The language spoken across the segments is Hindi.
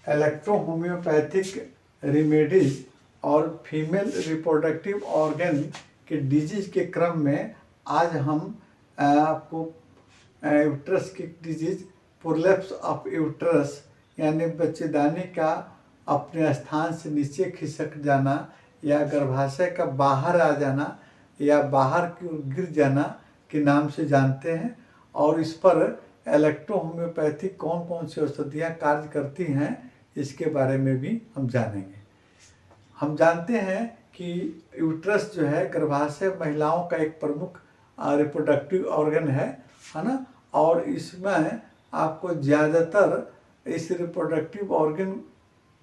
इलेक्ट्रो होम्योपैथिक रेमेडीज और फीमेल रिप्रोडक्टिव ऑर्गन के डिजीज के क्रम में आज हम आपको यूट्रस की डिजीज प्रोलैप्स ऑफ यूट्रस यानी बच्चेदानी का अपने स्थान से नीचे खिसक जाना या गर्भाशय का बाहर आ जाना या बाहर की ओर गिर जाना के नाम से जानते हैं। और इस पर इलेक्ट्रो होम्योपैथिक कौन कौन सी औषधियाँ कार्य करती हैं इसके बारे में भी हम जानेंगे। हम जानते हैं कि यूट्रस जो है गर्भाशय महिलाओं का एक प्रमुख रिप्रोडक्टिव ऑर्गन है ना। और इसमें आपको ज़्यादातर इस रिप्रोडक्टिव ऑर्गन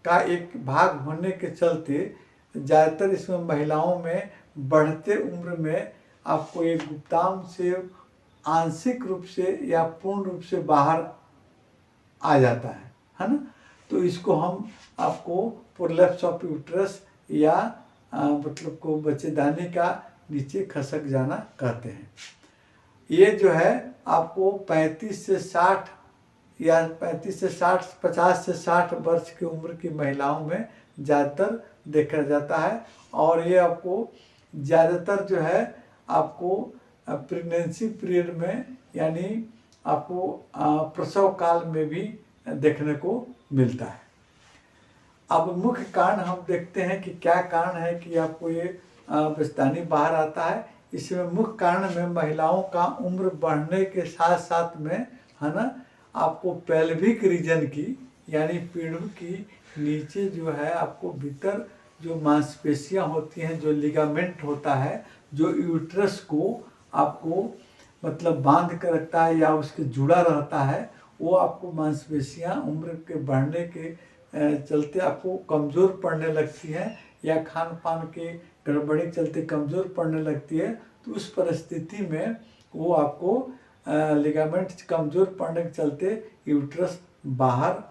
का एक भाग होने के चलते ज़्यादातर इसमें महिलाओं में बढ़ते उम्र में आपको एक गुप्तांग से आंशिक रूप से या पूर्ण रूप से बाहर आ जाता है ना। तो इसको हम आपको प्रोलैप्स ऑफ यूट्रस या मतलब को बच्चेदानी का नीचे खसक जाना कहते हैं। ये जो है आपको 35 से 60 या 35 से 60 50 से 60 वर्ष की उम्र की महिलाओं में ज़्यादातर देखा जाता है। और ये आपको ज़्यादातर जो है आपको प्रेगनेंसी पीरियड में यानी आपको प्रसव काल में भी देखने को मिलता है। अब मुख्य कारण हम देखते हैं कि क्या कारण है कि आपको ये बच्चेदानी बाहर आता है। इसमें मुख्य कारण में महिलाओं का उम्र बढ़ने के साथ साथ में है ना आपको पेल्विक रीजन की यानी पीढ़ की नीचे जो है आपको भीतर जो मांसपेशियां होती हैं, जो लिगामेंट होता है जो यूट्रस को आपको मतलब बांध कर रखता है या उसके जुड़ा रहता है, वो आपको मांसपेशियां उम्र के बढ़ने के चलते आपको कमज़ोर पड़ने लगती है या खान पान के गड़बड़ी चलते कमज़ोर पड़ने लगती है। तो उस परिस्थिति में वो आपको लिगामेंट कमज़ोर पड़ने के चलते यूट्रस बाहर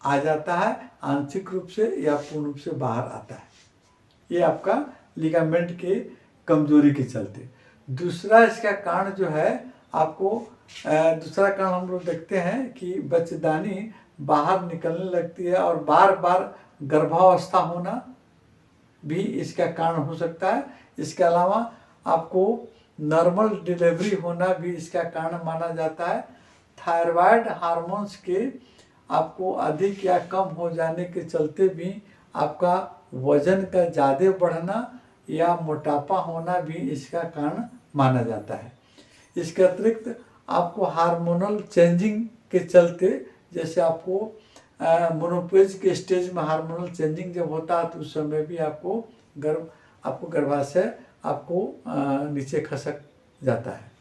आ जाता है, आंशिक रूप से या पूर्ण रूप से बाहर आता है। ये आपका लिगामेंट के कमजोरी के चलते। दूसरा इसका कारण जो है आपको दूसरा कारण हम लोग देखते हैं कि बच्चेदानी बाहर निकलने लगती है और बार बार गर्भावस्था होना भी इसका कारण हो सकता है। इसके अलावा आपको नॉर्मल डिलीवरी होना भी इसका कारण माना जाता है। थायराइड हार्मोन्स के आपको अधिक या कम हो जाने के चलते भी आपका वजन का ज़्यादा बढ़ना या मोटापा होना भी इसका कारण माना जाता है। इसके अतिरिक्त आपको हार्मोनल चेंजिंग के चलते जैसे आपको मोनोपेज के स्टेज में हार्मोनल चेंजिंग जब होता है तो उस समय भी आपको गर्भाशय आपको नीचे खसक जाता है।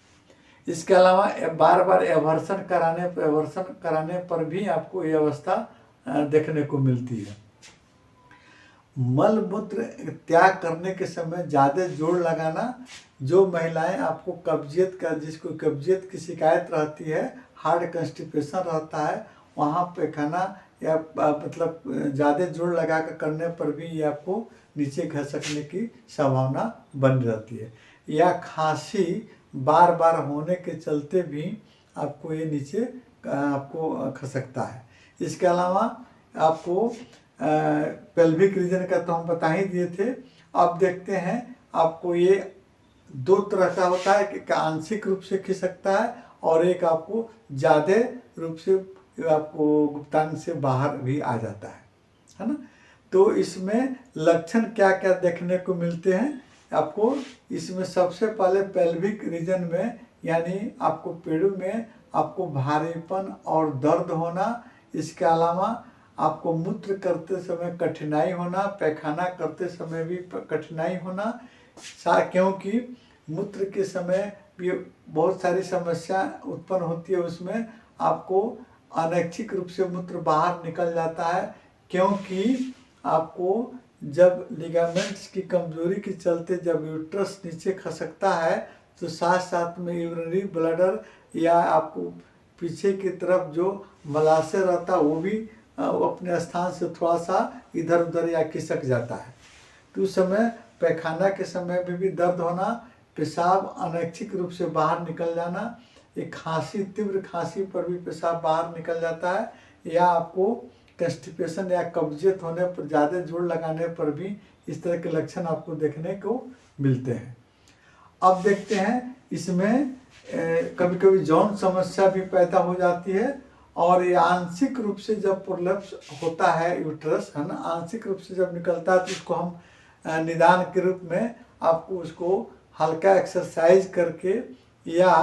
इसके अलावा बार बार एवर्सन कराने पर भी आपको ये अवस्था देखने को मिलती है। मल मूत्र त्याग करने के समय ज़्यादा जोर लगाना, जो महिलाएं आपको जिसको कब्जियत की शिकायत रहती है, हार्ड कंस्टिपेशन रहता है, वहाँ पैखाना या मतलब ज़्यादा जोर लगा कर करने पर भी ये आपको नीचे खसकने की संभावना बन रहती है। या खांसी बार बार होने के चलते भी आपको ये नीचे आपको खसकता है। इसके अलावा आपको पेल्विक रीजन का तो हम बता ही दिए थे। अब देखते हैं आपको ये दो तरह का होता है कि आंशिक रूप से खिसकता है और एक आपको ज़्यादा रूप से आपको गुप्तांग से बाहर भी आ जाता है ना। तो इसमें लक्षण क्या क्या देखने को मिलते हैं आपको। इसमें सबसे पहले पेल्विक रीजन में यानी आपको पेड़ों में आपको भारीपन और दर्द होना। इसके अलावा आपको मूत्र करते समय कठिनाई होना, पैखाना करते समय भी कठिनाई होना, क्योंकि मूत्र के समय भी बहुत सारी समस्या उत्पन्न होती है। उसमें आपको अनैच्छिक रूप से मूत्र बाहर निकल जाता है, क्योंकि आपको जब लिगामेंट्स की कमजोरी के चलते जब यूट्रस नीचे खसकता है तो साथ साथ में यूरिनरी ब्लैडर या आपको पीछे की तरफ जो मलाशय रहता है वो भी अपने स्थान से थोड़ा सा इधर उधर या खिसक जाता है। तो उस समय पैखाना के समय में भी दर्द होना, पेशाब अनैच्छिक रूप से बाहर निकल जाना, एक खांसी तीव्र खांसी पर भी पेशाब बाहर निकल जाता है, या आपको कंस्टिपेशन या कब्जियत होने पर, ज़्यादा जोर लगाने पर भी इस तरह के लक्षण आपको देखने को मिलते हैं। अब देखते हैं इसमें कभी कभी यौन समस्या भी पैदा हो जाती है, और ये आंशिक रूप से जब प्रोलैप्स होता है यूट्रस, है ना, आंशिक रूप से जब निकलता है तो उसको हम निदान के रूप में आपको उसको हल्का एक्सरसाइज करके या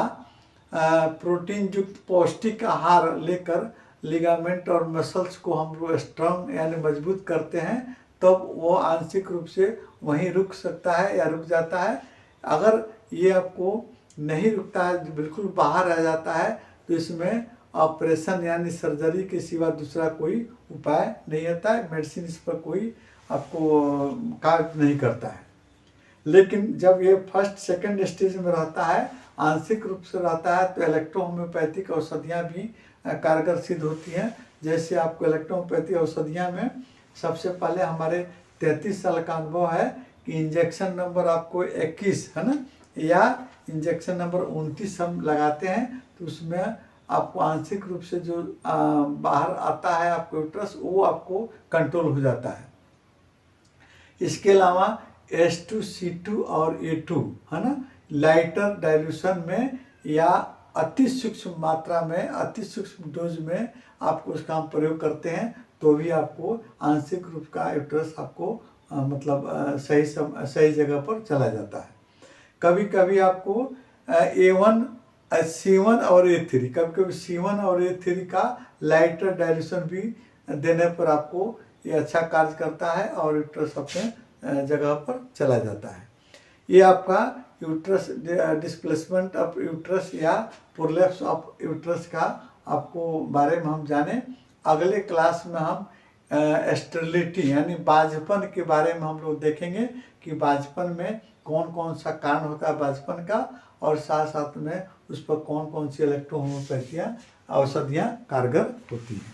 प्रोटीन युक्त पौष्टिक आहार लेकर लिगामेंट और मसल्स को हम लोग स्ट्रॉन्ग यानी मजबूत करते हैं, तब वो आंशिक रूप से वहीं रुक सकता है या रुक जाता है। अगर ये आपको नहीं रुकता है, बिल्कुल बाहर रह जाता है, तो इसमें ऑपरेशन यानी सर्जरी के सिवा दूसरा कोई उपाय नहीं होता है। मेडिसिन इस पर कोई आपको कार्य नहीं करता है। लेकिन जब ये फर्स्ट सेकंड स्टेज में रहता है, आंशिक रूप से रहता है, तो इलेक्ट्रोहोम्योपैथिक औषधियाँ भी कारगर सिद्ध होती हैं। जैसे आपको इलेक्ट्रोहोम्योपैथिक औषधियाँ में सबसे पहले हमारे 33 साल का अनुभव है कि इंजेक्शन नंबर आपको 21 है ना, या इंजेक्शन नंबर 29 हम लगाते हैं, तो उसमें आपको आंशिक रूप से जो बाहर आता है आपको यूट्रस, वो आपको कंट्रोल हो जाता है। इसके अलावा H2C2 और A2 है ना, लाइटर डाइल्यूशन में या अति सूक्ष्म मात्रा में, अति सूक्ष्म डोज में आपको उसका हम प्रयोग करते हैं, तो भी आपको आंशिक रूप का यूट्रस आपको सही जगह पर चला जाता है। कभी कभी आपको A1 C1 और A3, कभी कभी C1 और A3 का लाइटर डाइल्यूशन भी देने पर आपको ये अच्छा कार्य करता है और यूट्रस अपने जगह पर चला जाता है। ये आपका यूट्रस डिस्प्लेसमेंट ऑफ यूट्रस या प्रोलैप्स ऑफ यूट्रस का आपको बारे में हम जाने। अगले क्लास में हम स्टेरिलिटी यानी बांझपन के बारे में हम लोग देखेंगे कि बांझपन में कौन कौन सा कारण होता है बांझपन का, और साथ साथ में उस पर कौन कौन सी इलेक्ट्रोहोम्योपैथियाँ औषधियाँ कारगर होती हैं।